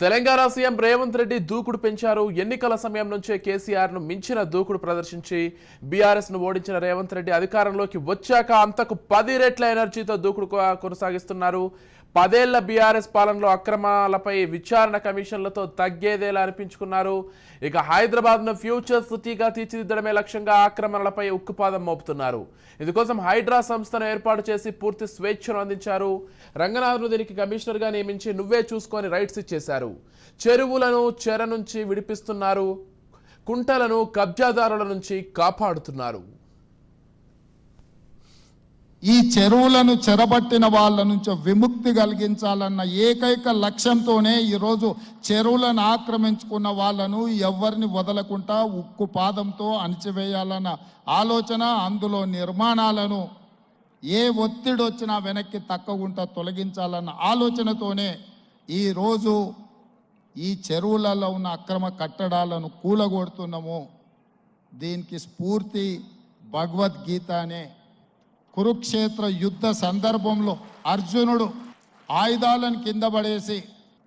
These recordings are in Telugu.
తెలంగాణ సీఎం రేవంత్ రెడ్డి దూకుడు పెంచారు. ఎన్నికల సమయం నుంచే కేసీఆర్ ను మించిన దూకుడు ప్రదర్శించి బీఆర్ఎస్ ను ఓడించిన రేవంత్ రెడ్డి అధికారంలోకి వచ్చాక అంతకు 10 రెట్ల ఎనర్జీతో దూకుడు కొనసాగిస్తున్నారు. 10 ఏళ్ల బీఆర్ఎస్ పాలనలో అక్రమాలపై విచారణ కమిషన్లతో తగ్గేదేలా అనిపించుకున్నారు. ఇక హైదరాబాద్ ను ఫ్యూచర్ సిటీగా తీర్చిదిద్దడమే లక్ష్యంగా ఆక్రమణలపై ఉక్కుపాదం మోపుతున్నారు. ఇందుకోసం హైడ్రా సంస్థను ఏర్పాటు చేసి పూర్తి స్వేచ్ఛను అందించారు. రంగనాథ్ను దీనికి కమిషనర్ గా నియమించి నువ్వే చూసుకొని రైట్స్ ఇచ్చేశారు. చెరువులను చెర నుంచి విడిపిస్తున్నారు. కుంటలను కబ్జాదారుల నుంచి కాపాడుతున్నారు. ఈ చెరువులను చెరబట్టిన వాళ్ళ నుంచి విముక్తి కలిగించాలన్న ఏకైక లక్ష్యంతోనే ఈరోజు చెరువులను ఆక్రమించుకున్న వాళ్ళను ఎవరిని వదలకుండా ఉక్కు పాదంతో అణిచివేయాలన్న ఆలోచన, అందులో నిర్మాణాలను ఏ ఒత్తిడి వచ్చినా వెనక్కి తక్కకుండా తొలగించాలన్న ఆలోచనతోనే ఈరోజు ఈ చెరువులలో ఉన్న అక్రమ కట్టడాలను కూలగొడుతున్నాము. దీనికి స్ఫూర్తి భగవద్గీత అనే కురుక్షేత్ర యుద్ధ సందర్భంలో అర్జునుడు ఆయుధాలను కింద పడేసి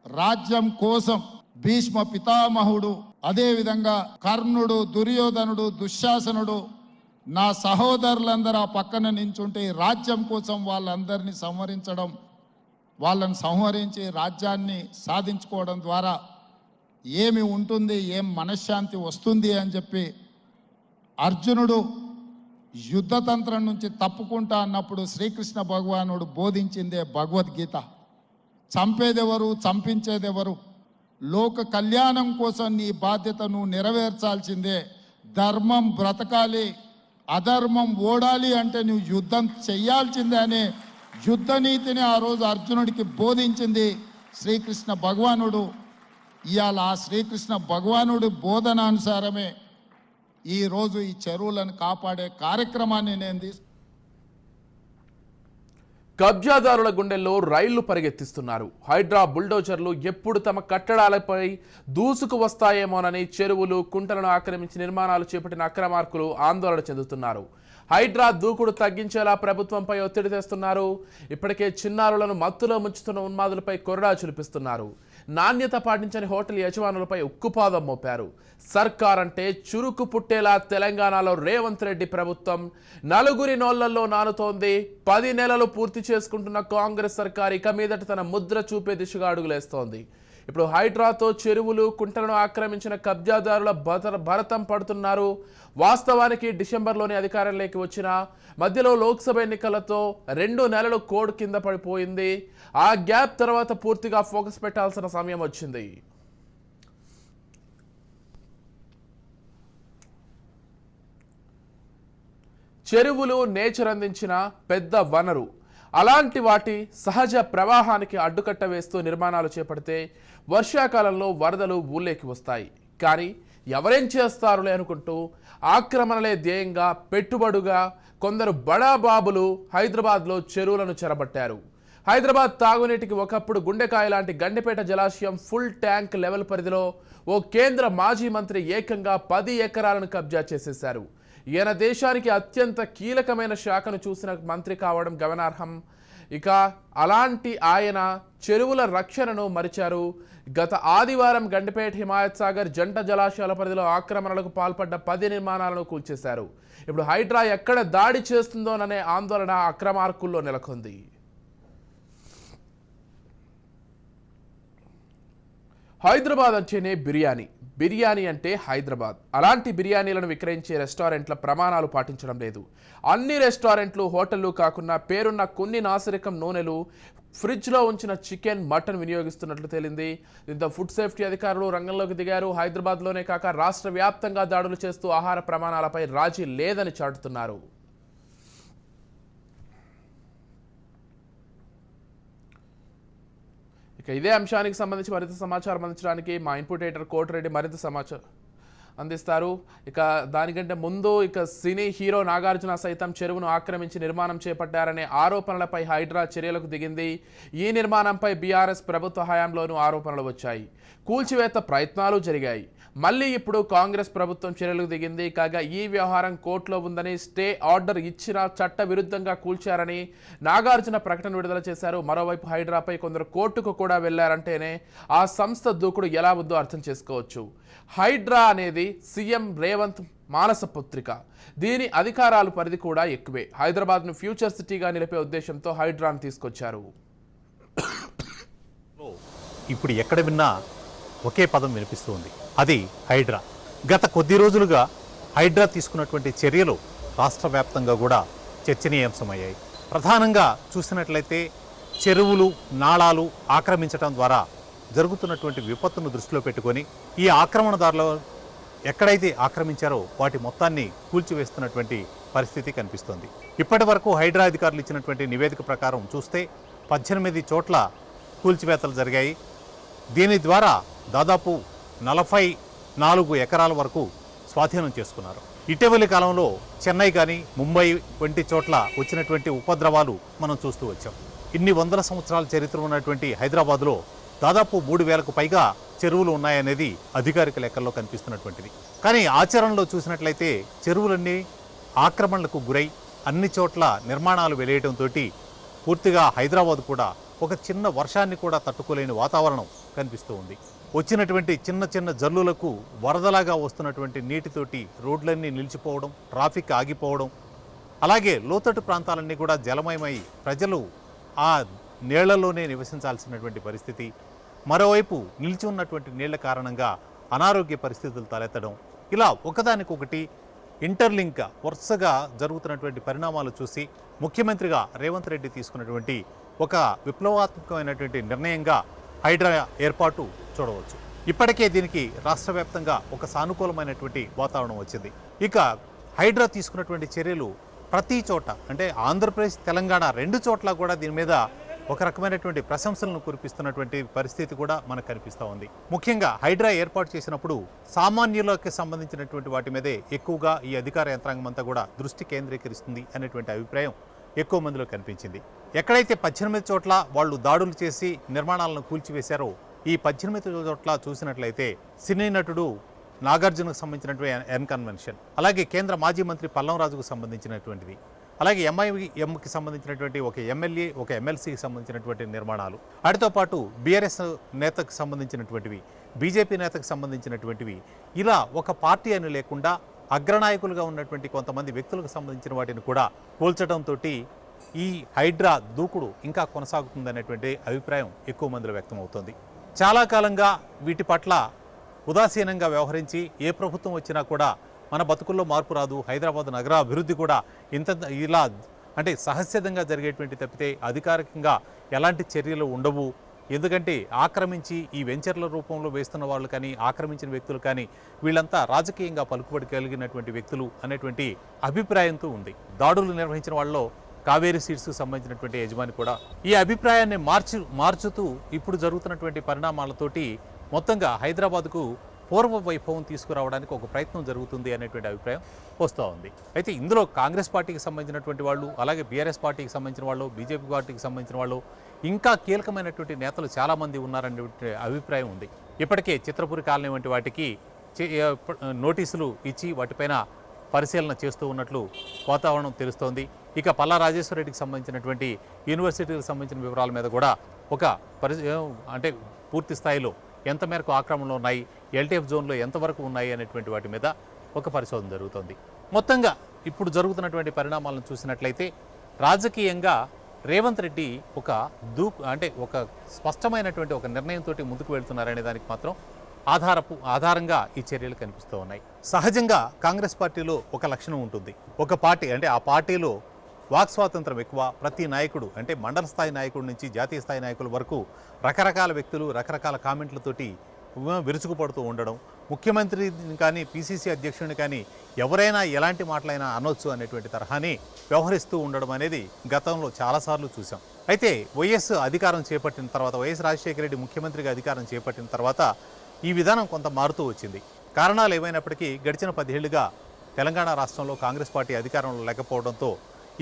రాజ్యం కోసం భీష్మ పితామహుడు, అదేవిధంగా కర్ణుడు, దుర్యోధనుడు, దుశ్శాసనుడు నా సహోదరులందరూ ఆ పక్కన నించుంటే రాజ్యం కోసం వాళ్ళందరినీ సంహరించడం, వాళ్ళని సంహరించి రాజ్యాన్ని సాధించుకోవడం ద్వారా ఏమి ఉంటుంది, ఏం మనశ్శాంతి వస్తుంది అని చెప్పి అర్జునుడు యుద్ధతంత్రం నుంచి తప్పుకుంటా అన్నప్పుడు శ్రీకృష్ణ భగవానుడు బోధించిందే భగవద్గీత. చంపేదెవరు, చంపించేదెవరు, లోక కళ్యాణం కోసం నీ బాధ్యతను నెరవేర్చాల్సిందే. ధర్మం బ్రతకాలి, అధర్మం ఓడాలి అంటే నువ్వు యుద్ధం చెయ్యాల్సిందే అనే యుద్ధ నీతిని ఆ రోజు అర్జునుడికి బోధించింది శ్రీకృష్ణ భగవానుడు. ఇవాళ ఆ శ్రీకృష్ణ భగవానుడి బోధనానుసారమే ఈరోజు ఈ చెరువులను కాపాడే కార్యక్రమాన్ని నేను కబ్జాదారుల గుండెల్లో రైళ్లు పరిగెత్తిస్తున్నారు. హైడ్రా బుల్డోజర్లు ఎప్పుడు తమ కట్టడాలపై దూసుకు వస్తాయేమోనని చెరువులు, కుంటలను ఆక్రమించి నిర్మాణాలు చేపట్టిన అక్రమార్కులు ఆందోళన చెందుతున్నారు. హైడ్రా దూకుడు తగ్గించేలా ప్రభుత్వంపై ఒత్తిడి తెస్తున్నారు. ఇప్పటికే చిన్నారులను మత్తులో ముంచుతున్న ఉన్మాదులపై కొరడా చులిపిస్తున్నారు. నాణ్యత పాటించని హోటల్ యజమానులపై ఉక్కుపాదం మోపారు. సర్కార్ అంటే చురుకు పుట్టేలా తెలంగాణలో రేవంత్ రెడ్డి ప్రభుత్వం నలుగురి నోళ్లలో నానుతోంది. 10 నెలలు పూర్తి చేసుకుంటున్న కాంగ్రెస్ సర్కార్ ఇక మీదట తన ముద్ర చూపే దిశగా అడుగులేస్తోంది. ఇప్పుడు హైడ్రాతో చెరువులు, కుంటలను ఆక్రమించిన కబ్జాదారుల భరతం పడుతున్నారు. వాస్తవానికి డిసెంబర్లోని అధికారంలోకి వచ్చిన మధ్యలో లోక్సభ ఎన్నికలతో 2 నెలలు కోడ్ కింద పడిపోయింది. ఆ గ్యాప్ తర్వాత పూర్తిగా ఫోకస్ పెట్టాల్సిన సమయం వచ్చింది. చెరువులు నేచర్ అందించిన పెద్ద వనరు. అలాంటి వాటి సహజ ప్రవాహానికి అడ్డుకట్ట వేస్తూ నిర్మాణాలు చేపడితే వర్షాకాలంలో వరదలు ఊళ్ళేకి వస్తాయి. కానీ ఎవరేం చేస్తారులే అనుకుంటూ ఆక్రమణలే ధ్యేయంగా పెట్టుబడుగా కొందరు బడాబాబులు హైదరాబాద్లో చెరువులను చెరబట్టారు. హైదరాబాద్ తాగునీటికి ఒకప్పుడు గుండెకాయ లాంటి గండిపేట జలాశయం ఫుల్ ట్యాంక్ లెవెల్ పరిధిలో ఓ కేంద్ర మాజీ మంత్రి ఏకంగా 10 ఎకరాలను కబ్జా చేసేశారు. ఈయన దేశానికి అత్యంత కీలకమైన శాఖను చూసిన మంత్రి కావడం గమనార్హం. ఇక అలాంటి ఆయన చెరువుల రక్షణను మరిచారు. గత ఆదివారం గండిపేట, హిమాయత్ సాగర్ జంట జలాశయాల పరిధిలో ఆక్రమణలకు పాల్పడ్డ 10 నిర్మాణాలను కూల్చేశారు. ఇప్పుడు హైడ్రా ఎక్కడ దాడి చేస్తుందోననే ఆందోళన అక్రమార్కుల్లో నెలకొంది. హైదరాబాద్ అంటేనే బిర్యానీ, బిర్యానీ అంటే హైదరాబాద్. అలాంటి బిర్యానీలను విక్రయించే రెస్టారెంట్ల ప్రమాణాలు పాటించడం లేదు. అన్ని రెస్టారెంట్లు, హోటళ్లు కాకుండా పేరున్న కొన్ని నాసిరకం నూనెలు, ఫ్రిడ్జ్లో ఉంచిన చికెన్, మటన్ వినియోగిస్తున్నట్లు తేలింది. దీంతో ఫుడ్ సేఫ్టీ అధికారులు రంగంలోకి దిగారు. హైదరాబాద్లోనే కాక రాష్ట్ర వ్యాప్తంగా దాడులు చేస్తూ ఆహార ప్రమాణాలపై రాజీ లేదని చాటుతున్నారు. ఇదే అంశానికి సంబంధించి మరింత సమాచారం అందించడానికి మా ఇన్పుట్ ఎడిటర్ కోటిరెడ్డి మరింత సమాచారం అందిస్తారు. ఇక దానికంటే ముందు సినీ హీరో నాగార్జున సైతం చెరువును ఆక్రమించి నిర్మాణం చేపట్టారనే ఆరోపణలపై హైడ్రా చర్యలకు దిగింది. ఈ నిర్మాణంపై బీఆర్ఎస్ ప్రభుత్వ హయాంలోనూ ఆరోపణలు వచ్చాయి. కూల్చివేత ప్రయత్నాలు జరిగాయి. మళ్ళీ ఇప్పుడు కాంగ్రెస్ ప్రభుత్వం చర్యలకు దిగింది. కాగా ఈ వ్యవహారం కోర్టులో ఉందని, స్టే ఆర్డర్ ఇచ్చినా చట్ట విరుద్ధంగా కూల్చారని నాగార్జున ప్రకటన విడుదల చేశారు. మరోవైపు హైడ్రాపై కొందరు కోర్టుకు కూడా వెళ్లారంటేనే ఆ సంస్థ దూకుడు ఎలా ఉందో అర్థం చేసుకోవచ్చు. హైడ్రా అనేది సీఎం రేవంత్ మానస పుత్రిక. దీని అధికారాల పరిధి కూడా ఎక్కువే. హైదరాబాద్ను ఫ్యూచర్ సిటీగా నిలిపే ఉద్దేశంతో హైడ్రాను తీసుకొచ్చారు. ఇప్పుడు ఎక్కడ విన్నా ఒకే పదం వినిపిస్తుంది, అది హైడ్రా. గత కొద్ది రోజులుగా హైడ్రా తీసుకున్నటువంటి చర్యలు రాష్ట్ర వ్యాప్తంగా కూడా చర్చనీయాంశమయ్యాయి. ప్రధానంగా చూసినట్లయితే చెరువులు, నాళాలు ఆక్రమించడం ద్వారా జరుగుతున్నటువంటి విపత్తును దృష్టిలో పెట్టుకొని ఈ ఆక్రమణదారులు ఎక్కడైతే ఆక్రమించారో వాటి మొత్తాన్ని కూల్చివేస్తున్నటువంటి పరిస్థితి కనిపిస్తోంది. ఇప్పటి వరకు హైడ్రా అధికారులు ఇచ్చినటువంటి నివేదిక ప్రకారం చూస్తే 18 చోట్ల కూల్చివేతలు జరిగాయి. దీని ద్వారా దాదాపు 44 ఎకరాల వరకు స్వాధీనం చేసుకున్నారు. ఇటీవలి కాలంలో చెన్నై కానీ, ముంబై వంటి చోట్ల వచ్చినటువంటి ఉపద్రవాలు మనం చూస్తూ వచ్చాం. ఇన్ని వందల సంవత్సరాల చరిత్ర ఉన్నటువంటి హైదరాబాద్లో దాదాపు 3000కు పైగా చెరువులు ఉన్నాయనేది అధికారిక లెక్కల్లో కనిపిస్తున్నటువంటిది. కానీ ఆచరణలో చూసినట్లయితే చెరువులన్నీ ఆక్రమణలకు గురై అన్ని చోట్ల నిర్మాణాలు వెలియడంతో పూర్తిగా హైదరాబాద్ కూడా ఒక చిన్న వర్షాన్ని కూడా తట్టుకోలేని వాతావరణం కనిపిస్తూ ఉంది. వచ్చినటువంటి చిన్న చిన్న జల్లులకు వరదలాగా వస్తున్నటువంటి నీటితోటి రోడ్లన్నీ నిలిచిపోవడం, ట్రాఫిక్ ఆగిపోవడం, అలాగే లోతట్టు ప్రాంతాలన్నీ కూడా జలమయమై ప్రజలు ఆ నీళ్లలోనే నివసించాల్సినటువంటి పరిస్థితి. మరోవైపు నిలిచి ఉన్నటువంటి నీళ్ల కారణంగా అనారోగ్య పరిస్థితులు తలెత్తడం, ఇలా ఒకదానికొకటి ఇంటర్లింక్ వరుసగా జరుగుతున్నటువంటి పరిణామాలు చూసి ముఖ్యమంత్రిగా రేవంత్ రెడ్డి తీసుకున్నటువంటి ఒక విప్లవాత్మకమైనటువంటి నిర్ణయంగా హైడ్రా ఏర్పాటు చూడవచ్చు. ఇప్పటికే దీనికి రాష్ట్ర వ్యాప్తంగా ఒక సానుకూలమైనటువంటి వాతావరణం వచ్చింది. ఇక హైడ్రా తీసుకున్నటువంటి చర్యలు ప్రతి చోట, అంటే ఆంధ్రప్రదేశ్, తెలంగాణ 2 చోట్ల కూడా దీని మీద ఒక రకమైనటువంటి ప్రశంసలను కురిపిస్తున్నటువంటి పరిస్థితి కూడా మనకు కనిపిస్తూ ఉంది. ముఖ్యంగా హైడ్రా ఏర్పాటు చేసినప్పుడు సామాన్యులకు సంబంధించినటువంటి వాటి మీదే ఎక్కువగా ఈ అధికార యంత్రాంగం అంతా కూడా దృష్టి కేంద్రీకరిస్తుంది అనేటువంటి అభిప్రాయం ఎక్కువ మందిలో కనిపించింది. ఎక్కడైతే 18 చోట్ల వాళ్ళు దాడులు చేసి నిర్మాణాలను కూల్చివేశారో, ఈ 18 చోట్ల చూసినట్లయితే సినీ నటుడు నాగార్జునకు సంబంధించినటువంటి ఎన్ కన్వెన్షన్, అలాగే కేంద్ర మాజీ మంత్రి పల్లం రాజుకు సంబంధించినటువంటిది, అలాగే ఎంఐఎంకి సంబంధించినటువంటి ఒక ఎమ్మెల్యే, ఒక ఎమ్మెల్సీకి సంబంధించినటువంటి నిర్మాణాలు, వాటితో పాటు బీఆర్ఎస్ నేతకు సంబంధించినటువంటివి, బీజేపీ నేతకు సంబంధించినటువంటివి, ఇలా ఒక పార్టీ అని లేకుండా అగ్రనాయకులుగా ఉన్నటువంటి కొంతమంది వ్యక్తులకు సంబంధించిన వాటిని కూడా పోల్చడంతో ఈ హైడ్రా దూకుడు ఇంకా కొనసాగుతుందనేటువంటి అభిప్రాయం ఎక్కువ మందిలో వ్యక్తమవుతోంది. చాలా కాలంగా వీటి పట్ల ఉదాసీనంగా వ్యవహరించి ఏ ప్రభుత్వం వచ్చినా కూడా మన బతుకుల్లో మార్పు రాదు, హైదరాబాద్ నగర అభివృద్ధి కూడా ఇలా అంటే సహజంగా జరిగేటువంటి తప్పితే అధికారికంగా ఎలాంటి చర్యలు ఉండవు, ఎందుకంటే ఆక్రమించి ఈ వెంచర్ల రూపంలో వేస్తున్న వాళ్ళు కానీ, ఆక్రమించిన వ్యక్తులు కానీ, వీళ్ళంతా రాజకీయంగా పలుకుబడి కలిగినటువంటి వ్యక్తులు అనేటువంటి అభిప్రాయంతో ఉంది. దాడులు నిర్వహించిన వాళ్ళలో కావేరీ సీడ్స్కు సంబంధించినటువంటి యజమాని కూడా ఈ అభిప్రాయాన్ని మార్చుతూ ఇప్పుడు జరుగుతున్నటువంటి పరిణామాలతోటి మొత్తంగా హైదరాబాద్కు పూర్వ వైభవం తీసుకురావడానికి ఒక ప్రయత్నం జరుగుతుంది అనేటువంటి అభిప్రాయం వస్తూ ఉంది. అయితే ఇందులో కాంగ్రెస్ పార్టీకి సంబంధించినటువంటి వాళ్ళు, అలాగే బీఆర్ఎస్ పార్టీకి సంబంధించిన వాళ్ళు, బీజేపీ పార్టీకి సంబంధించిన వాళ్ళు, ఇంకా కీలకమైనటువంటి నేతలు చాలామంది ఉన్నారనే అభిప్రాయం ఉంది. ఇప్పటికే చిత్రపురి కాలనీ వంటి వాటికి నోటీసులు ఇచ్చి వాటిపైన పరిశీలన చేస్తూ ఉన్నట్లు వాతావరణం తెలుస్తోంది. ఇక పల్లా రాజేశ్వర రెడ్డికి సంబంధించినటువంటి యూనివర్సిటీలకు సంబంధించిన వివరాల మీద కూడా ఒక అంటే పూర్తి స్థాయిలో ఎంత మేరకు ఆక్రమణలు ఉన్నాయి, ఎల్టీఎఫ్ జోన్లో ఎంతవరకు ఉన్నాయి అనేటువంటి వాటి మీద ఒక పరిశోధన జరుగుతోంది. మొత్తంగా ఇప్పుడు జరుగుతున్నటువంటి పరిణామాలను చూసినట్లయితే రాజకీయంగా రేవంత్ రెడ్డి ఒక స్పష్టమైనటువంటి ఒక నిర్ణయంతో ముందుకు వెళ్తున్నారనే దానికి మాత్రం ఆధారంగా ఈ చర్యలు కనిపిస్తూ ఉన్నాయి. సహజంగా కాంగ్రెస్ పార్టీలో ఒక లక్షణం ఉంటుంది. ఒక పార్టీ అంటే ఆ పార్టీలో వాక్ స్వాతంత్రం ఎక్కువ. ప్రతి నాయకుడు అంటే మండల స్థాయి నాయకుడి నుంచి జాతీయ స్థాయి నాయకుల వరకు రకరకాల వ్యక్తులు రకరకాల కామెంట్లతోటి విరుచుకుపడుతూ ఉండడం, ముఖ్యమంత్రిని కానీ పీసీసీ అధ్యక్షుడిని కానీ ఎవరైనా ఎలాంటి మాటలైనా అనొచ్చు అనేటువంటి తరహాని వ్యవహరిస్తూ ఉండడం అనేది గతంలో చాలాసార్లు చూసాం. అయితే వైఎస్ అధికారం చేపట్టిన తర్వాత, వైఎస్ రాజశేఖర రెడ్డి ముఖ్యమంత్రిగా అధికారం చేపట్టిన తర్వాత ఈ విధానం కొంత మారుతూ వచ్చింది. కారణాలు ఏమైనప్పటికీ గడిచిన 10 ఏళ్లుగా తెలంగాణ రాష్ట్రంలో కాంగ్రెస్ పార్టీ అధికారంలో లేకపోవడంతో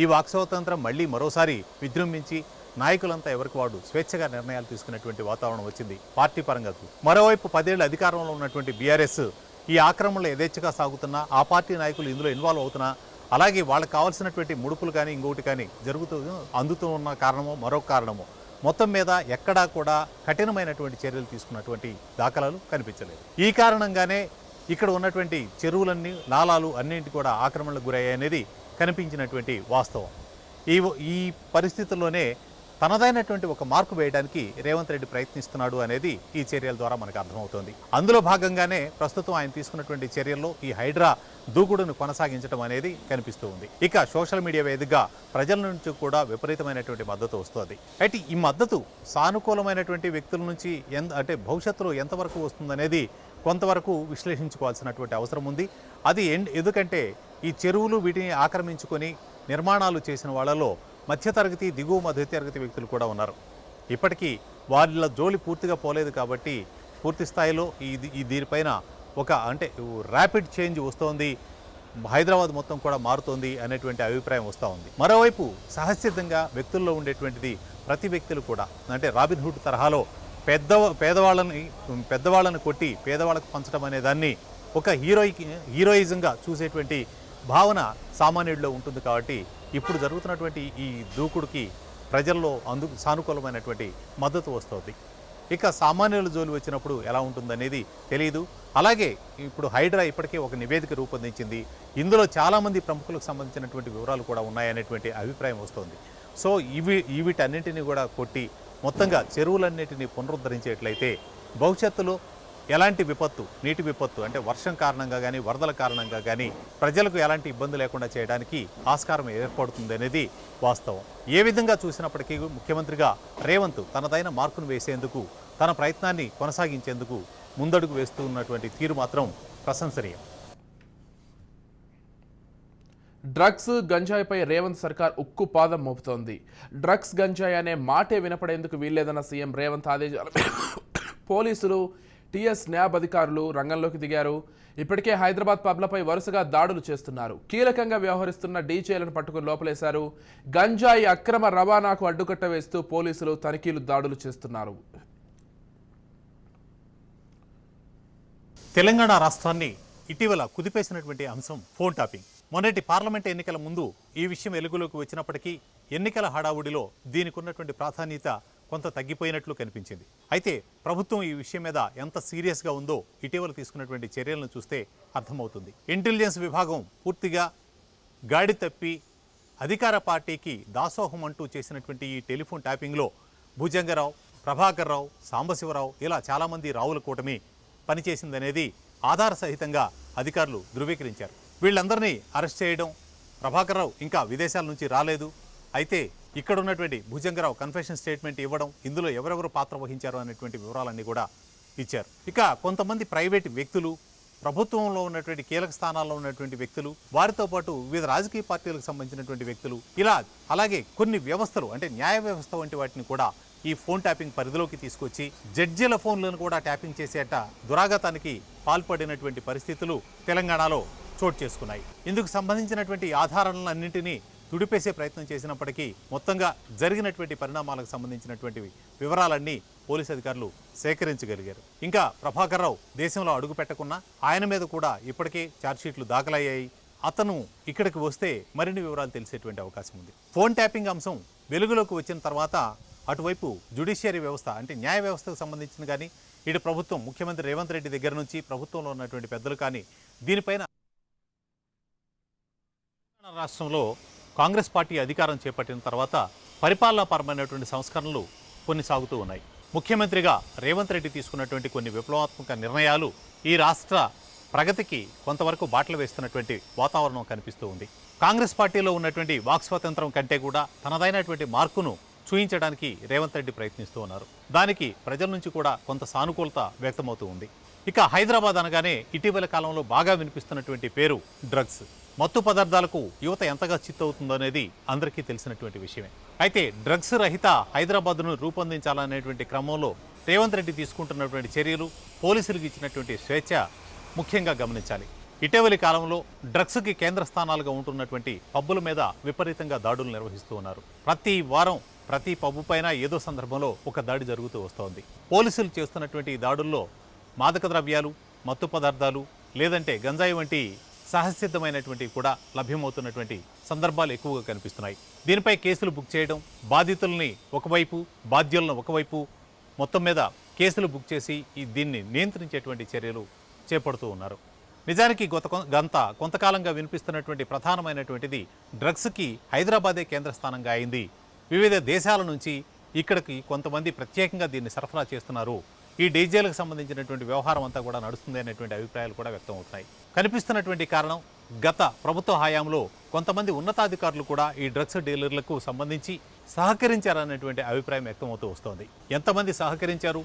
ఈ వాక్ స్వాతంత్రం మళ్ళీ మరోసారి విజృంభించి నాయకులంతా ఎవరికి వాడు స్వేచ్ఛగా నిర్ణయాలు తీసుకునేటువంటి వాతావరణం వచ్చింది పార్టీ పరంగా. మరోవైపు 10 ఏళ్ల అధికారంలో ఉన్నటువంటి బీఆర్ఎస్ ఈ ఆక్రమణలో యథేచ్ఛగా సాగుతున్నా, ఆ పార్టీ నాయకులు ఇందులో ఇన్వాల్వ్ అవుతున్నా, అలాగే వాళ్ళకి కావాల్సినటువంటి ముడుపులు కానీ ఇంకొకటి కానీ అందుతూ ఉన్న కారణమో మరొక కారణమో మొత్తం మీద ఎక్కడా కూడా కఠినమైనటువంటి చర్యలు తీసుకున్నటువంటి దాఖలాలు కనిపించలేదు. ఈ కారణంగానే ఇక్కడ ఉన్నటువంటి చెరువులన్నీ, నాలాలు అన్నింటి కూడా ఆక్రమణలకు గురయ్యాయనేది కనిపించినటువంటి వాస్తవం. ఈ పరిస్థితుల్లోనే తనదైనటువంటి ఒక మార్కు వేయడానికి రేవంత్ రెడ్డి ప్రయత్నిస్తున్నాడు అనేది ఈ చర్యల ద్వారా మనకు అర్థమవుతోంది. అందులో భాగంగానే ప్రస్తుతం ఆయన తీసుకున్నటువంటి చర్యల్లో ఈ హైడ్రా దూకుడును కొనసాగించడం అనేది కనిపిస్తూ ఉంది. ఇక సోషల్ మీడియా వేదికగా ప్రజల నుంచి కూడా విపరీతమైనటువంటి మద్దతు వస్తుంది. అయితే ఈ మద్దతు సానుకూలమైనటువంటి వ్యక్తుల నుంచి అంటే భవిష్యత్తులో ఎంతవరకు వస్తుందనేది కొంతవరకు విశ్లేషించుకోవాల్సినటువంటి అవసరం ఉంది. అది ఎందుకంటే ఈ చెరువులు వీటిని ఆక్రమించుకొని నిర్మాణాలు చేసిన వాళ్ళలో మధ్యతరగతి, దిగువ మధ్యతరగతి వ్యక్తులు కూడా ఉన్నారు. ఇప్పటికీ వాళ్ళ జోలి పూర్తిగా పోలేదు కాబట్టి పూర్తి స్థాయిలో దీనిపైన ఒక అంటే ర్యాపిడ్ చేంజ్ వస్తోంది, హైదరాబాద్ మొత్తం కూడా మారుతోంది అనేటువంటి అభిప్రాయం వస్తూ ఉంది. మరోవైపు సహజసిద్ధంగా వ్యక్తుల్లో ఉండేటువంటిది ప్రతి వ్యక్తులు కూడా అంటే రాబిన్హుడ్ తరహాలో పెద్దవాళ్ళని కొట్టి పేదవాళ్ళకు పంచడం అనే దాన్ని ఒక హీరోయిజంగా చూసేటువంటి భావన సామాన్యుడిలో ఉంటుంది. కాబట్టి ఇప్పుడు జరుగుతున్నటువంటి ఈ దూకుడుకి ప్రజల్లో సానుకూలమైనటువంటి మద్దతు వస్తుంది. ఇక సామాన్యుల జోలి వచ్చినప్పుడు ఎలా ఉంటుందనేది తెలియదు. అలాగే ఇప్పుడు హైడ్రా ఇప్పటికే ఒక నివేదిక రూపొందించింది. ఇందులో చాలామంది ప్రముఖులకు సంబంధించినటువంటి వివరాలు కూడా ఉన్నాయనేటువంటి అభిప్రాయం వస్తుంది. సో వీటన్నింటినీ కూడా కొట్టి మొత్తంగా చెరువులన్నింటినీ పునరుద్ధరించేట్లయితే భవిష్యత్తులో ఎలాంటి విపత్తు, నీటి విపత్తు అంటే వర్షం కారణంగా కానీ వరదల కారణంగా కానీ ప్రజలకు ఎలాంటి ఇబ్బంది లేకుండా చేయడానికి ఆస్కారం ఏర్పడుతుంది అనేది వాస్తవం. ఏ విధంగా చూసినప్పటికీ ముఖ్యమంత్రిగా రేవంత్ తనదైన మార్కును వేసేందుకు, తన ప్రయత్నాన్ని కొనసాగించేందుకు ముందడుగు వేస్తూ ఉన్నటువంటి తీరు మాత్రం ప్రశంసనీయం. డ్రగ్స్, గంజాయిపై రేవంత్ సర్కార్ ఉక్కు పాదం మోపుతోంది. డ్రగ్స్, గంజాయి అనే మాటే వినపడేందుకు వీల్లేదన్న సీఎం రేవంత్ ఆదేశాల పోలీసులు, టీఎస్ న్యాబ్ అధికారులు రంగంలోకి దిగారు. ఇప్పటికే హైదరాబాద్ పబ్లపై వరుసగా దాడులు చేస్తున్నారు. కీలకంగా వ్యవహరిస్తున్న డీజేలను పట్టుకుని లోపలేశారు. గంజాయి అక్రమ రవాణాకు అడ్డుకట్ట వేస్తూ పోలీసులు తనిఖీలు, దాడులు చేస్తున్నారు. తెలంగాణ రాష్ట్రాన్ని ఇటీవల కుదిపేసినటువంటి అంశం ఫోన్ టాపింగ్. మొన్నటి పార్లమెంట్ ఎన్నికల ముందు ఈ విషయం వెలుగులోకి వచ్చినప్పటికీ ఎన్నికల హడావుడిలో దీనికి ఉన్నటువంటి ప్రాధాన్యత కొంత తగ్గిపోయినట్లు కనిపించింది. అయితే ప్రభుత్వం ఈ విషయం మీద ఎంత సీరియస్గా ఉందో ఇటీవల తీసుకున్నటువంటి చర్యలను చూస్తే అర్థమవుతుంది. ఇంటెలిజెన్స్ విభాగం పూర్తిగా గాడి తప్పి అధికార పార్టీకి దాసోహం అంటూ చేసినటువంటి ఈ టెలిఫోన్ ట్యాపింగ్లో భుజంగరావు, ప్రభాకర్ రావు, సాంబశివరావు ఇలా చాలామంది రావుల కూటమి పనిచేసిందనేది ఆధార సహితంగా అధికారులు ధృవీకరించారు. వీళ్ళందరినీ అరెస్ట్ చేయడం, ప్రభాకర్ రావు ఇంకా విదేశాల నుంచి రాలేదు, అయితే ఇక్కడ ఉన్నటువంటి భుజంగరావు కన్ఫెషన్ స్టేట్మెంట్ ఇవ్వడం, ఇందులో ఎవరెవరు పాత్ర వహించారు అనేటువంటి వివరాలన్నీ కూడా ఇచ్చారు. ఇక కొంతమంది ప్రైవేట్ వ్యక్తులు, ప్రభుత్వంలో ఉన్నటువంటి కీలక స్థానాల్లో ఉన్నటువంటి వ్యక్తులు, వారితో పాటు వివిధ రాజకీయ పార్టీలకు సంబంధించినటువంటి వ్యక్తులు, ఇలా అలాగే కొన్ని వ్యవస్థలు అంటే న్యాయ వ్యవస్థ వంటి వాటిని కూడా ఈ ఫోన్ ట్యాపింగ్ పరిధిలోకి తీసుకొచ్చి జడ్జీల ఫోన్లను కూడా ట్యాపింగ్ చేసేట దురాఘాతానికి పాల్పడినటువంటి పరిస్థితులు తెలంగాణలో చోటు చేసుకున్నాయి. ఇందుకు సంబంధించినటువంటి ఆధారాలన్నింటినీ తుడిపేసే ప్రయత్నం చేసినప్పటికీ మొత్తంగా జరిగినటువంటి పరిణామాలకు సంబంధించినటువంటి వివరాలన్నీ పోలీసు అధికారులు సేకరించగలిగారు. ఇంకా ప్రభాకర్ రావు దేశంలో అడుగు పెట్టకున్నా ఆయన మీద కూడా ఇప్పటికే ఛార్జ్షీట్లు దాఖలయ్యాయి. అతను ఇక్కడికి వస్తే మరిన్ని వివరాలు తెలిసేటువంటి అవకాశం ఉంది. ఫోన్ ట్యాపింగ్ అంశం వెలుగులోకి వచ్చిన తర్వాత అటువైపు జ్యుడిషియరీ వ్యవస్థ అంటే న్యాయ వ్యవస్థకు సంబంధించిన కానీ ఇటు ప్రభుత్వం, ముఖ్యమంత్రి రేవంత్ రెడ్డి దగ్గర నుంచి ప్రభుత్వంలో ఉన్నటువంటి పెద్దలు కానీ దీనిపైన రాష్ట్రంలో కాంగ్రెస్ పార్టీ అధికారం చేపట్టిన తర్వాత పరిపాలనాపరమైనటువంటి సంస్కరణలు కొన్ని సాగుతూ ఉన్నాయి. ముఖ్యమంత్రిగా రేవంత్ రెడ్డి తీసుకున్నటువంటి కొన్ని విప్లవాత్మక నిర్ణయాలు ఈ రాష్ట్ర ప్రగతికి కొంతవరకు బాటలు వేస్తున్నటువంటి వాతావరణం కనిపిస్తూ ఉంది. కాంగ్రెస్ పార్టీలో ఉన్నటువంటి వాక్ స్వాతంత్రం కంటే కూడా తనదైనటువంటి మార్కును చూయించడానికి రేవంత్ రెడ్డి ప్రయత్నిస్తూ ఉన్నారు. దానికి ప్రజల నుంచి కూడా కొంత సానుకూలత వ్యక్తమవుతూ ఉంది. ఇక హైదరాబాద్ అనగానే ఇటీవల కాలంలో బాగా వినిపిస్తున్నటువంటి పేరు డ్రగ్స్. మత్తు పదార్థాలకు యువత ఎంతగా చిత్తవుతుందో అనేది అందరికీ తెలిసినటువంటి విషయమే. అయితే డ్రగ్స్ రహిత హైదరాబాద్ను రూపొందించాలనేటువంటి క్రమంలో రేవంత్ రెడ్డి తీసుకుంటున్నటువంటి చర్యలు, పోలీసులకు ఇచ్చినటువంటి స్వేచ్ఛ ముఖ్యంగా గమనించాలి. ఇటీవలి కాలంలో డ్రగ్స్కి కేంద్ర స్థానాలుగా ఉంటున్నటువంటి పబ్బుల మీద విపరీతంగా దాడులు నిర్వహిస్తూ ఉన్నారు. ప్రతి వారం ప్రతి పబ్బు పైన ఏదో సందర్భంలో ఒక దాడి జరుగుతూ వస్తోంది. పోలీసులు చేస్తున్నటువంటి ఈ దాడుల్లో మాదక ద్రవ్యాలు, మత్తు పదార్థాలు లేదంటే గంజాయి వంటి సహసిద్ధమైనటువంటివి కూడా లభ్యమవుతున్నటువంటి సందర్భాలు ఎక్కువగా కనిపిస్తున్నాయి. దీనిపై కేసులు బుక్ చేయడం, బాధితుల్ని ఒకవైపు, బాధ్యులను ఒకవైపు మొత్తం మీద కేసులు బుక్ చేసి దీన్ని నియంత్రించేటువంటి చర్యలు చేపడుతూ ఉన్నారు. నిజానికి కొంతకాలంగా వినిపిస్తున్నటువంటి ప్రధానమైనటువంటిది డ్రగ్స్కి హైదరాబాదే కేంద్ర స్థానంగా అయింది. వివిధ దేశాల నుంచి ఇక్కడికి కొంతమంది ప్రత్యేకంగా దీన్ని సరఫరా చేస్తున్నారు. ఈ డీజేలకు సంబంధించినటువంటి వ్యవహారం అంతా కూడా నడుస్తుంది అనేటువంటి అభిప్రాయాలు కూడా వ్యక్తం అవుతున్నాయి. కనిపిస్తున్నటువంటి కారణం గత ప్రభుత్వ హయాంలో కొంతమంది ఉన్నతాధికారులు కూడా ఈ డ్రగ్స్ డీలర్లకు సంబంధించి సహకరించారనేటువంటి అభిప్రాయం వ్యక్తమవుతూ వస్తోంది. ఎంతమంది సహకరించారు,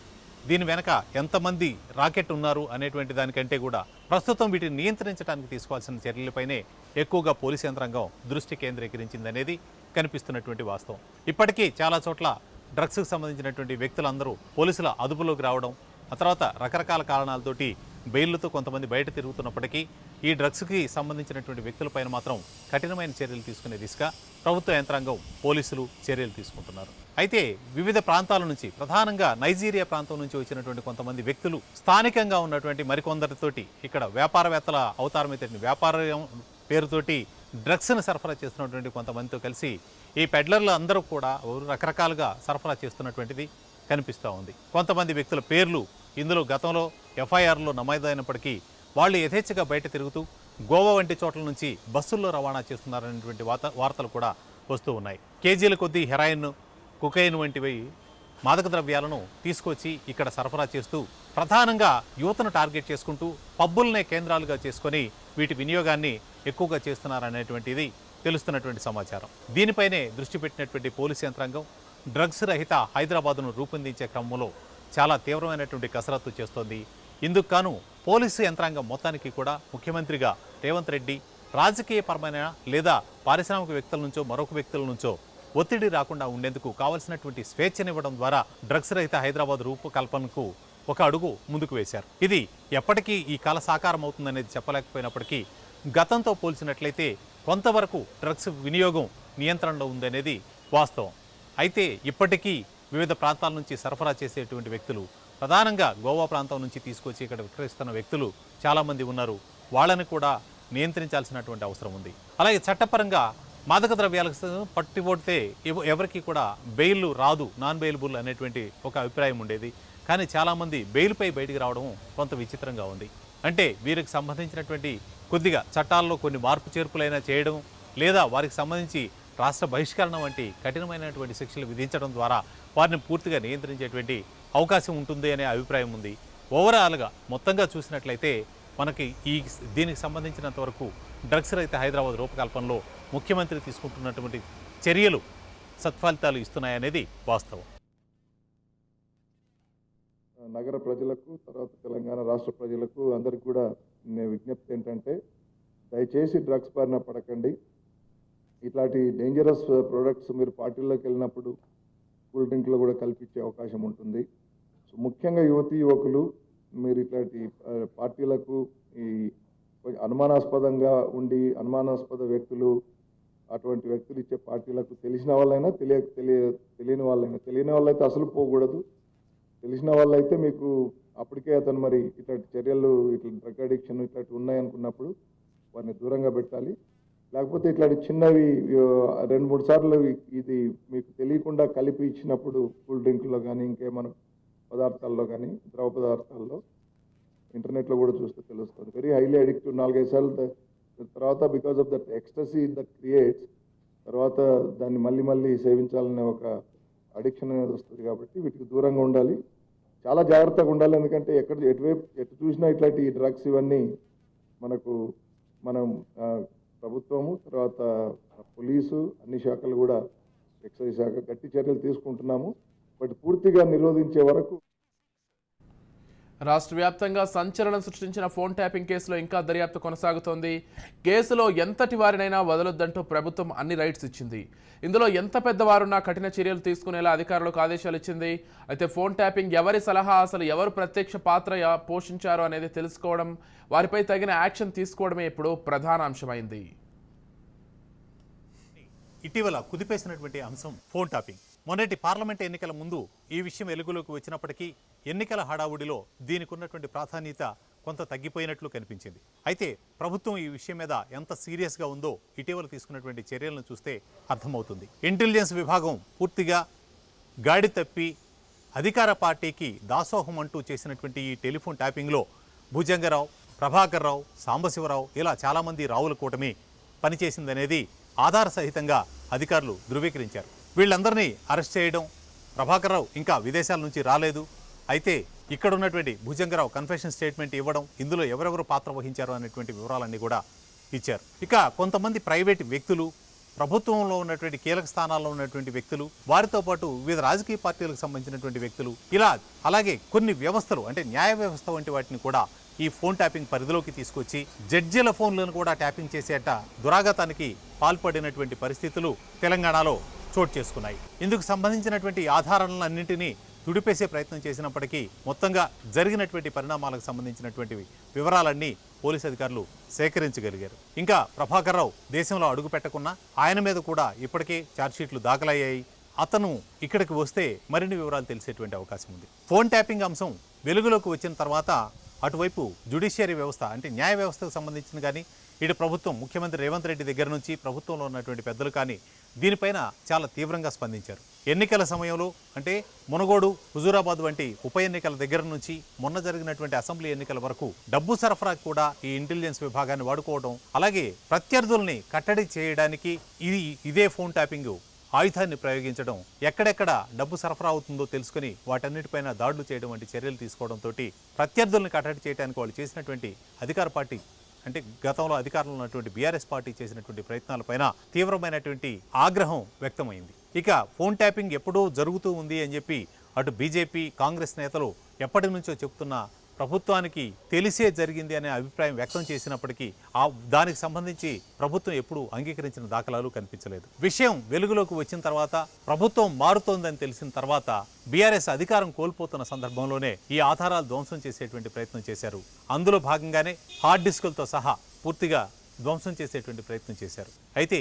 దీని వెనక ఎంతమంది రాకెట్ ఉన్నారు అనేటువంటి దానికంటే కూడా ప్రస్తుతం వీటిని నియంత్రించడానికి తీసుకోవాల్సిన చర్యలపైనే ఎక్కువగా పోలీసు యంత్రాంగం దృష్టి కేంద్రీకరించిందనేది కనిపిస్తున్నటువంటి వాస్తవం. ఇప్పటికీ చాలా చోట్ల డ్రగ్స్కి సంబంధించినటువంటి వ్యక్తులందరూ పోలీసుల అదుపులోకి రావడం, ఆ తర్వాత రకరకాల కారణాలతోటి బెయిళ్లతో కొంతమంది బయట తిరుగుతున్నప్పటికీ ఈ డ్రగ్స్కి సంబంధించినటువంటి వ్యక్తులపైన మాత్రం కఠినమైన చర్యలు తీసుకునే దిశగా ప్రభుత్వ యంత్రాంగం, పోలీసులు చర్యలు తీసుకుంటున్నారు. అయితే వివిధ ప్రాంతాల నుంచి, ప్రధానంగా నైజీరియా ప్రాంతం నుంచి వచ్చినటువంటి కొంతమంది వ్యక్తులు స్థానికంగా ఉన్నటువంటి మరికొందరితోటి ఇక్కడ వ్యాపారవేత్తల అవతారం అయితే వ్యాపారం పేరుతోటి డ్రగ్స్ను సరఫరా చేస్తున్నటువంటి కొంతమందితో కలిసి ఈ పెడ్లర్లు అందరూ కూడా రకరకాలుగా సరఫరా చేస్తున్నటువంటిది కనిపిస్తూ ఉంది. కొంతమంది వ్యక్తుల పేర్లు ఇందులో గతంలో ఎఫ్ఐఆర్లో నమోదైనప్పటికీ వాళ్ళు యథేచ్ఛగా బయట తిరుగుతూ గోవా వంటి చోట్ల నుంచి బస్సుల్లో రవాణా చేస్తున్నారనేటువంటి వార్తలు కూడా వస్తూ ఉన్నాయి. కేజీల కొద్దీ హెరాయిన్, కుకైన్ వంటివి మాదక ద్రవ్యాలను తీసుకొచ్చి ఇక్కడ సరఫరా చేస్తూ ప్రధానంగా యువతను టార్గెట్ చేసుకుంటూ పబ్బులనే కేంద్రాలుగా చేసుకొని వీటి వినియోగాన్ని ఎక్కువగా చేస్తున్నారనేటువంటిది తెలుస్తున్నటువంటి సమాచారం. దీనిపైనే దృష్టి పెట్టినటువంటి పోలీసు యంత్రాంగం డ్రగ్స్ రహిత హైదరాబాదును రూపొందించే క్రమంలో చాలా తీవ్రమైనటువంటి కసరత్తు చేస్తోంది. ఇందుకు గాను పోలీసు యంత్రాంగం మొత్తానికి కూడా ముఖ్యమంత్రిగా రేవంత్ రెడ్డి రాజకీయపరమైన లేదా పారిశ్రామిక వ్యక్తుల నుంచో మరొక వ్యక్తుల నుంచో ఒత్తిడి రాకుండా ఉండేందుకు కావలసినటువంటి స్వేచ్ఛనివ్వడం ద్వారా డ్రగ్స్ రహిత హైదరాబాద్ రూపకల్పనకు ఒక అడుగు ముందుకు వేశారు. ఇది ఎప్పటికీ ఈ కళ సాకారం అవుతుందనేది చెప్పలేకపోయినప్పటికీ గతంతో పోల్చినట్లయితే కొంతవరకు డ్రగ్స్ వినియోగం నియంత్రణలో ఉందనేది వాస్తవం. అయితే ఇప్పటికీ వివిధ ప్రాంతాల నుంచి సరఫరా చేసేటువంటి వ్యక్తులు, ప్రధానంగా గోవా ప్రాంతం నుంచి తీసుకొచ్చి ఇక్కడ విక్రయిస్తున్న వ్యక్తులు చాలామంది ఉన్నారు. వాళ్ళని కూడా నియంత్రించాల్సినటువంటి అవసరం ఉంది. అలాగే చట్టపరంగా మాదక ద్రవ్యాలకు పట్టిపోతే ఎవరికి కూడా బెయిల్ రాదు, నాన్ బెయిలబుల్ అనేటువంటి ఒక అభిప్రాయం ఉండేది. కానీ చాలామంది బెయిల్పై బయటికి రావడం కొంత విచిత్రంగా ఉంది. అంటే వీరికి సంబంధించినటువంటి కొద్దిగా చట్టాల్లో కొన్ని మార్పు చేర్పులైనా చేయడం, లేదా వారికి సంబంధించి రాష్ట్ర బహిష్కరణ వంటి కఠినమైనటువంటి శిక్షలు విధించడం ద్వారా వారిని పూర్తిగా నియంత్రించేటువంటి అవకాశం ఉంటుంది అనే అభిప్రాయం ఉంది. ఓవరాల్గా మొత్తంగా చూసినట్లయితే మనకి దీనికి సంబంధించినంత వరకు డ్రగ్స్ రహిత హైదరాబాద్ రూపకల్పనలో ముఖ్యమంత్రి తీసుకుంటున్నటువంటి చర్యలు సత్ఫలితాలు ఇస్తున్నాయనేది వాస్తవం. నగర ప్రజలకు, తర్వాత తెలంగాణ రాష్ట్ర ప్రజలకు అందరికీ కూడా నేను విజ్ఞప్తి ఏంటంటే, దయచేసి డ్రగ్స్ బారిన పడకండి. ఇట్లాంటి డేంజరస్ ప్రోడక్ట్స్ మీరు పార్టీల్లోకి వెళ్ళినప్పుడు కూల్ డ్రింక్లో కూడా కల్పించే అవకాశం ఉంటుంది. సో ముఖ్యంగా యువకులు మీరు ఇట్లాంటి పార్టీలకు ఈ అనుమానాస్పదంగా ఉండి అనుమానాస్పద వ్యక్తులు, అటువంటి వ్యక్తులు ఇచ్చే పార్టీలకు తెలిసిన వాళ్ళైనా తెలియని వాళ్ళైతే అసలు పోకూడదు. తెలిసిన వాళ్ళైతే మీకు అప్పటికే అతను మరి ఇట్లాంటి చర్యలు, ఇట్లా డ్రగ్ అడిక్షన్ ఇట్లాంటివి ఉన్నాయనుకున్నప్పుడు వారిని దూరంగా పెట్టాలి. లేకపోతే ఇట్లాంటి చిన్నవి 2-3 సార్లు ఇది మీకు తెలియకుండా కలిపి ఇచ్చినప్పుడు కూల్ డ్రింక్లో కానీ ఇంకేమైనా పదార్థాల్లో కానీ ద్రవ పదార్థాల్లో ఇంటర్నెట్లో కూడా చూస్తే తెలుస్తుంది. Very highly addictive. 4-5 సార్లు తర్వాత because of that ecstasy that creates తర్వాత దాన్ని మళ్ళీ సేవించాలనే ఒక అడిక్షన్ అనేది వస్తుంది. కాబట్టి వీటికి దూరంగా ఉండాలి, చాలా జాగ్రత్తగా ఉండాలి. ఎందుకంటే ఎటు చూసినా ఇట్లాంటి డ్రగ్స్ ఇవన్నీ మనం ప్రభుత్వము, తర్వాత పోలీసు, అన్ని శాఖలు కూడా, ఎక్సైజ్ శాఖ గట్టి చర్యలు తీసుకుంటున్నాము. బట్ పూర్తిగా నిరోధించే వరకు. రాష్ట్ర వ్యాప్తంగా సంచలనం సృష్టించిన ఫోన్ ట్యాపింగ్ కేసులో ఇంకా దర్యాప్తు కొనసాగుతోంది. కేసులో ఎంతటి వారినైనా వదలొద్దంటూ ప్రభుత్వం అన్ని రైట్స్ ఇచ్చింది. ఇందులో ఎంత పెద్దవారున్నా కఠిన చర్యలు తీసుకునేలా అధికారులకు ఆదేశాలు ఇచ్చింది. అయితే ఫోన్ ట్యాపింగ్ ఎవరి సలహా, అసలు ఎవరు ప్రత్యక్ష పాత్ర పోషించారు అనేది తెలుసుకోవడం, వారిపై తగిన యాక్షన్ తీసుకోవడమే ఇప్పుడు ప్రధాన అంశమైంది. ఇటీవల కుదిపేసినటువంటి అంశం ఫోన్ ట్యాపింగ్. మొన్నటి పార్లమెంట్ ఎన్నికల ముందు ఈ విషయం వెలుగులోకి వచ్చినప్పటికీ ఎన్నికల హడావుడిలో దీనికి ఉన్నటువంటి ప్రాధాన్యత కొంత తగ్గిపోయినట్లు కనిపించింది. అయితే ప్రభుత్వం ఈ విషయం మీద ఎంత సీరియస్గా ఉందో ఇటీవల తీసుకున్నటువంటి చర్యలను చూస్తే అర్థమవుతుంది. ఇంటెలిజెన్స్ విభాగం పూర్తిగా గాడి తప్పి అధికార పార్టీకి దాసోహం అంటూ చేసినటువంటి ఈ టెలిఫోన్ ట్యాపింగ్లో భుజంగరావు, ప్రభాకర్ రావు, సాంబశివరావు ఇలా చాలామంది రావుల కూటమి పనిచేసిందనేది ఆధార సహితంగా అధికారులు ధృవీకరించారు. వీళ్ళందరినీ అరెస్ట్ చేయడం, ప్రభాకర్ రావు ఇంకా విదేశాల నుంచి రాలేదు, అయితే ఇక్కడ ఉన్నటువంటి భుజంగరావు కన్ఫెషన్ స్టేట్మెంట్ ఇవ్వడం, ఇందులో ఎవరెవరు పాత్ర వహించారు అనేటువంటి వివరాలన్నీ కూడా ఇచ్చారు. ఇక కొంతమంది ప్రైవేట్ వ్యక్తులు, ప్రభుత్వంలో ఉన్నటువంటి కీలక స్థానాల్లో ఉన్నటువంటి వ్యక్తులు, వారితో పాటు వివిధ రాజకీయ పార్టీలకు సంబంధించినటువంటి వ్యక్తులు, ఇలా అలాగే కొన్ని వ్యవస్థలు అంటే న్యాయ వ్యవస్థ వంటి వాటిని కూడా ఈ ఫోన్ ట్యాపింగ్ పరిధిలోకి తీసుకొచ్చి జడ్జీల ఫోన్లను కూడా ట్యాపింగ్ చేసేట దురాఘాతానికి పాల్పడినటువంటి పరిస్థితులు తెలంగాణలో చోటు చేసుకున్నాయి. ఇందుకు సంబంధించినటువంటి ఆధారాలన్నింటినీ తుడిపేసే ప్రయత్నం చేసినప్పటికీ మొత్తంగా జరిగినటువంటి పరిణామాలకు సంబంధించినటువంటి వివరాలన్నీ పోలీసు అధికారులు సేకరించగలిగారు. ఇంకా ప్రభాకర్ రావు దేశంలో అడుగు పెట్టకున్నా ఆయన మీద కూడా ఇప్పటికే ఛార్జ్షీట్లు దాఖలయ్యాయి. అతను ఇక్కడికి వస్తే మరిన్ని వివరాలు తెలిసేటువంటి అవకాశం ఉంది. ఫోన్ ట్యాపింగ్ అంశం వెలుగులోకి వచ్చిన తర్వాత అటువైపు జ్యుడిషియరీ వ్యవస్థ అంటే న్యాయ వ్యవస్థకు సంబంధించిన కానీ ఇటు ప్రభుత్వం ముఖ్యమంత్రి రేవంత్ రెడ్డి దగ్గర నుంచి ప్రభుత్వంలో ఉన్నటువంటి పెద్దలు కానీ దీనిపైన చాలా తీవ్రంగా స్పందించారు. ఎన్నికల సమయంలో అంటే మునగోడు, హుజూరాబాద్ వంటి ఉప ఎన్నికల దగ్గర నుంచి మొన్న జరిగినటువంటి అసెంబ్లీ ఎన్నికల వరకు డబ్బు సరఫరా కూడా ఈ ఇంటెలిజెన్స్ విభాగాన్ని వాడుకోవడం, అలాగే ప్రత్యర్థుల్ని కట్టడి చేయడానికి ఇదే ఫోన్ ట్యాపింగ్ ఆయుధాన్ని ప్రయోగించడం, ఎక్కడెక్కడ డబ్బు సరఫరా అవుతుందో తెలుసుకుని వాటన్నిటిపైన దాడులు చేయడం వంటి చర్యలు తీసుకోవడంతో ప్రత్యర్థుల్ని కట్టడి చేయడానికి వాళ్ళు చేసినటువంటి అధికార పార్టీ అంటే గతంలో అధికారంలో ఉన్నటువంటి బీఆర్ఎస్ పార్టీ చేసినటువంటి ప్రయత్నాలపైన తీవ్రమైనటువంటి ఆగ్రహం వ్యక్తమైంది. ఇక ఫోన్ ట్యాపింగ్ ఎప్పుడూ జరుగుతూ ఉంది అని చెప్పి అటు బీజేపీ, కాంగ్రెస్ నేతలు ఎప్పటి నుంచో చెప్తున్న ప్రభుత్వానికి తెలిసే జరిగింది అనే అభిప్రాయం వ్యక్తం చేసినప్పటికీ దానికి సంబంధించి ప్రభుత్వం ఎప్పుడూ అంగీకరించిన దాఖలాలు కనిపించలేదు. విషయం వెలుగులోకి వచ్చిన తర్వాత, ప్రభుత్వం మారుతోందని తెలిసిన తర్వాత బీఆర్ఎస్ అధికారం కోల్పోతున్న సందర్భంలోనే ఈ ఆధారాలు ధ్వంసం చేసేటువంటి ప్రయత్నం చేశారు. అందులో భాగంగానే హార్డ్ డిస్కులతో సహా పూర్తిగా ధ్వంసం చేసేటువంటి ప్రయత్నం చేశారు. అయితే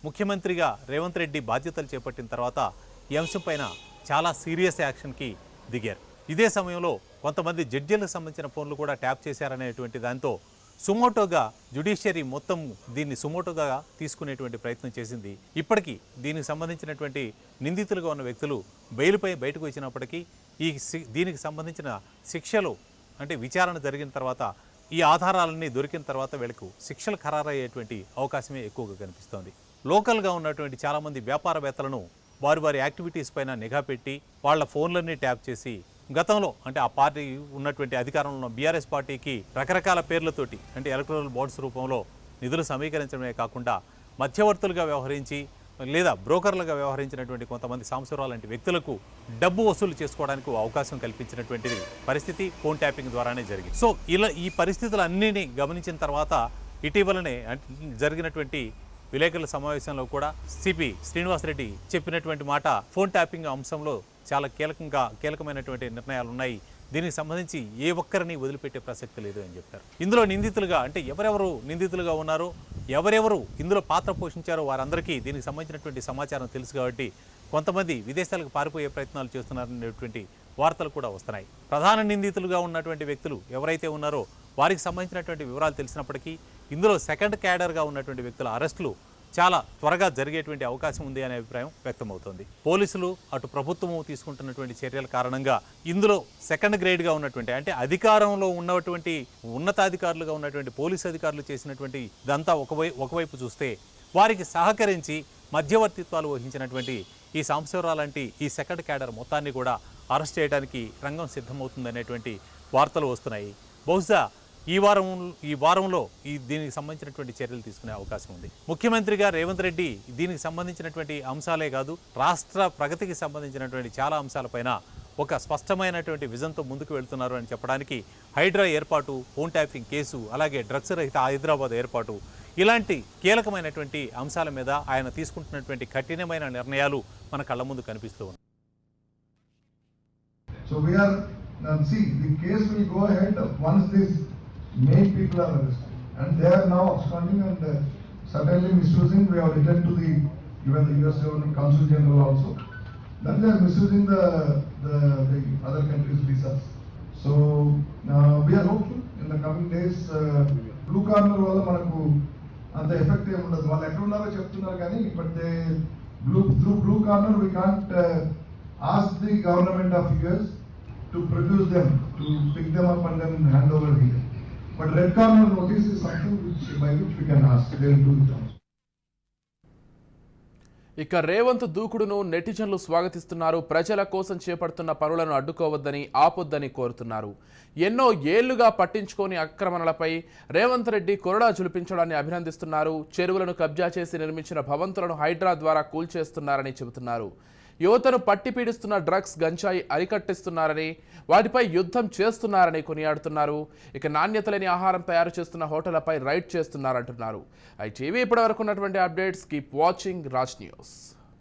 ముఖ్యమంత్రిగా రేవంత్ రెడ్డి బాధ్యతలు చేపట్టిన తర్వాత ఈ అంశంపైన చాలా సీరియస్ యాక్షన్కి దిగారు. ఇదే సమయంలో కొంతమంది జడ్జీలకు సంబంధించిన ఫోన్లు కూడా ట్యాప్ చేశారనేటువంటి దాంతో సుమోటోగా జ్యుడిషియరీ మొత్తం దీన్ని సుమోటోగా తీసుకునేటువంటి ప్రయత్నం చేసింది. ఇప్పటికీ దీనికి సంబంధించినటువంటి నిందితులుగా ఉన్న వ్యక్తులు బెయిల్పై బయటకు వచ్చినప్పటికీ దీనికి సంబంధించిన శిక్షలు అంటే విచారణ జరిగిన తర్వాత ఈ ఆధారాలన్నీ దొరికిన తర్వాత వీళ్ళకు శిక్షలు ఖరారయ్యేటువంటి అవకాశమే ఎక్కువగా కనిపిస్తోంది. లోకల్గా ఉన్నటువంటి చాలామంది వ్యాపారవేత్తలను వారి యాక్టివిటీస్ పైన నిఘా పెట్టి వాళ్ళ ఫోన్లన్నీ ట్యాప్ చేసి గతంలో అంటే ఆ పార్టీ ఉన్నటువంటి అధికారంలో ఉన్న బీఆర్ఎస్ పార్టీకి రకరకాల పేర్లతోటి అంటే ఎలక్టోరల్ బాండ్స్ రూపంలో నిధులు సమీకరించడమే కాకుండా మధ్యవర్తులుగా వ్యవహరించి లేదా బ్రోకర్లుగా వ్యవహరించినటువంటి కొంతమంది సాంబశివరావు లాంటి వ్యక్తులకు డబ్బు వసూలు చేసుకోవడానికి అవకాశం కల్పించినటువంటి పరిస్థితి ఫోన్ ట్యాపింగ్ ద్వారానే జరిగింది. సో ఇలా ఈ పరిస్థితులన్నిటినీ గమనించిన తర్వాత ఇటీవలనే జరిగినటువంటి విలేకరుల సమావేశంలో కూడా సిపి శ్రీనివాసరెడ్డి చెప్పినటువంటి మాట ఫోన్ ట్యాపింగ్ అంశంలో చాలా కీలకమైనటువంటి నిర్ణయాలు ఉన్నాయి, దీనికి సంబంధించి ఏ ఒక్కరిని వదిలిపెట్టే ప్రసక్తి లేదు అని చెప్పారు. ఇందులో నిందితులుగా అంటే ఎవరెవరు నిందితులుగా ఉన్నారో, ఎవరెవరు ఇందులో పాత్ర పోషించారో వారందరికీ దీనికి సంబంధించినటువంటి సమాచారం తెలుసు కాబట్టి కొంతమంది విదేశాలకు పారిపోయే ప్రయత్నాలు చేస్తున్నారనేటువంటి వార్తలు కూడా వస్తున్నాయి. ప్రధాన నిందితులుగా ఉన్నటువంటి వ్యక్తులు ఎవరైతే ఉన్నారో వారికి సంబంధించినటువంటి వివరాలు తెలిసినప్పటికీ ఇందులో సెకండ్ క్యాడర్గా ఉన్నటువంటి వ్యక్తుల అరెస్టులు చాలా త్వరగా జరిగేటువంటి అవకాశం ఉంది అనే అభిప్రాయం వ్యక్తమవుతోంది. పోలీసులు అటు ప్రభుత్వము తీసుకుంటున్నటువంటి చర్యల కారణంగా ఇందులో సెకండ్ గ్రేడ్గా ఉన్నటువంటి అంటే అధికారంలో ఉన్నటువంటి ఉన్నతాధికారులుగా ఉన్నటువంటి పోలీసు అధికారులు చేసినటువంటి ఇదంతా ఒకవైపు చూస్తే వారికి సహకరించి మధ్యవర్తిత్వాలు వహించినటువంటి ఈ సాంబశివరావు లాంటి ఈ సెకండ్ క్యాడర్ మొత్తాన్ని కూడా అరెస్ట్ చేయడానికి రంగం సిద్ధమవుతుందనేటువంటి వార్తలు వస్తున్నాయి. బహుశా ఈ వారంలో దీనికి సంబంధించినటువంటి చర్యలు తీసుకునే అవకాశం ఉంది. ముఖ్యమంత్రిగా రేవంత్ రెడ్డి దీనికి సంబంధించినటువంటి అంశాలే కాదు రాష్ట్ర ప్రగతికి సంబంధించినటువంటి చాలా అంశాలపైన ఒక స్పష్టమైనటువంటి విజన్తో ముందుకు వెళ్తున్నారు అని చెప్పడానికి హైడ్రా ఏర్పాటు, ఫోన్ ట్యాపింగ్ కేసు, అలాగే డ్రగ్స్ రహిత హైదరాబాద్ ఏర్పాటు ఇలాంటి కీలకమైనటువంటి అంశాల మీద ఆయన తీసుకుంటున్నటువంటి కఠినమైన నిర్ణయాలు మన కళ్ళ ముందు కనిపిస్తూ ఉన్నాయి. So we are see the case will go ahead once these main people are arrested and they are now absconding and certainly misusing. We have written to even the US Government Consul General also then they are misusing the other countries' visas. So we are hopeful in the coming days. Blue corner వల్ల మనకు అంత ఎఫెక్ట్ ఏమి ఉండదు. వాళ్ళు ఎక్కడ ఉన్నారో చెప్తున్నారు కానీ but they blue corner we can't ask the government of US to produce them, to pick them up and then hand over here. But red corner notice is something by which we can ask. They will do it also. ఇక రేవంత్ దూకుడును నెటిజన్లు స్వాగతిస్తున్నారు. ప్రజల కోసం చేపడుతున్న పనులను అడ్డుకోవద్దని ఆపొద్దని కోరుతున్నారు. ఎన్నో ఏళ్లుగా పట్టించుకోని ఆక్రమణలపై రేవంత్ రెడ్డి కొరడా జులిపించడాన్ని అభినందిస్తున్నారు. చెరువులను కబ్జా చేసి నిర్మించిన భవంతులను హైడ్రా ద్వారా కూల్చేస్తున్నారని చెబుతున్నారు. యువతను పట్టి పీడిస్తున్న డ్రగ్స్ గంజాయి అరికట్టిస్తున్నారని, వాటిపై యుద్ధం చేస్తున్నారని కొనియాడుతున్నారు. ఇక నాణ్యత లేని ఆహారం తయారు చేస్తున్న హోటళ్లపై రైడ్ చేస్తున్నారంటున్నారు. ఐటీవీ ఇప్పటివరకు ఉన్నటువంటి updates. Keep watching Raj news.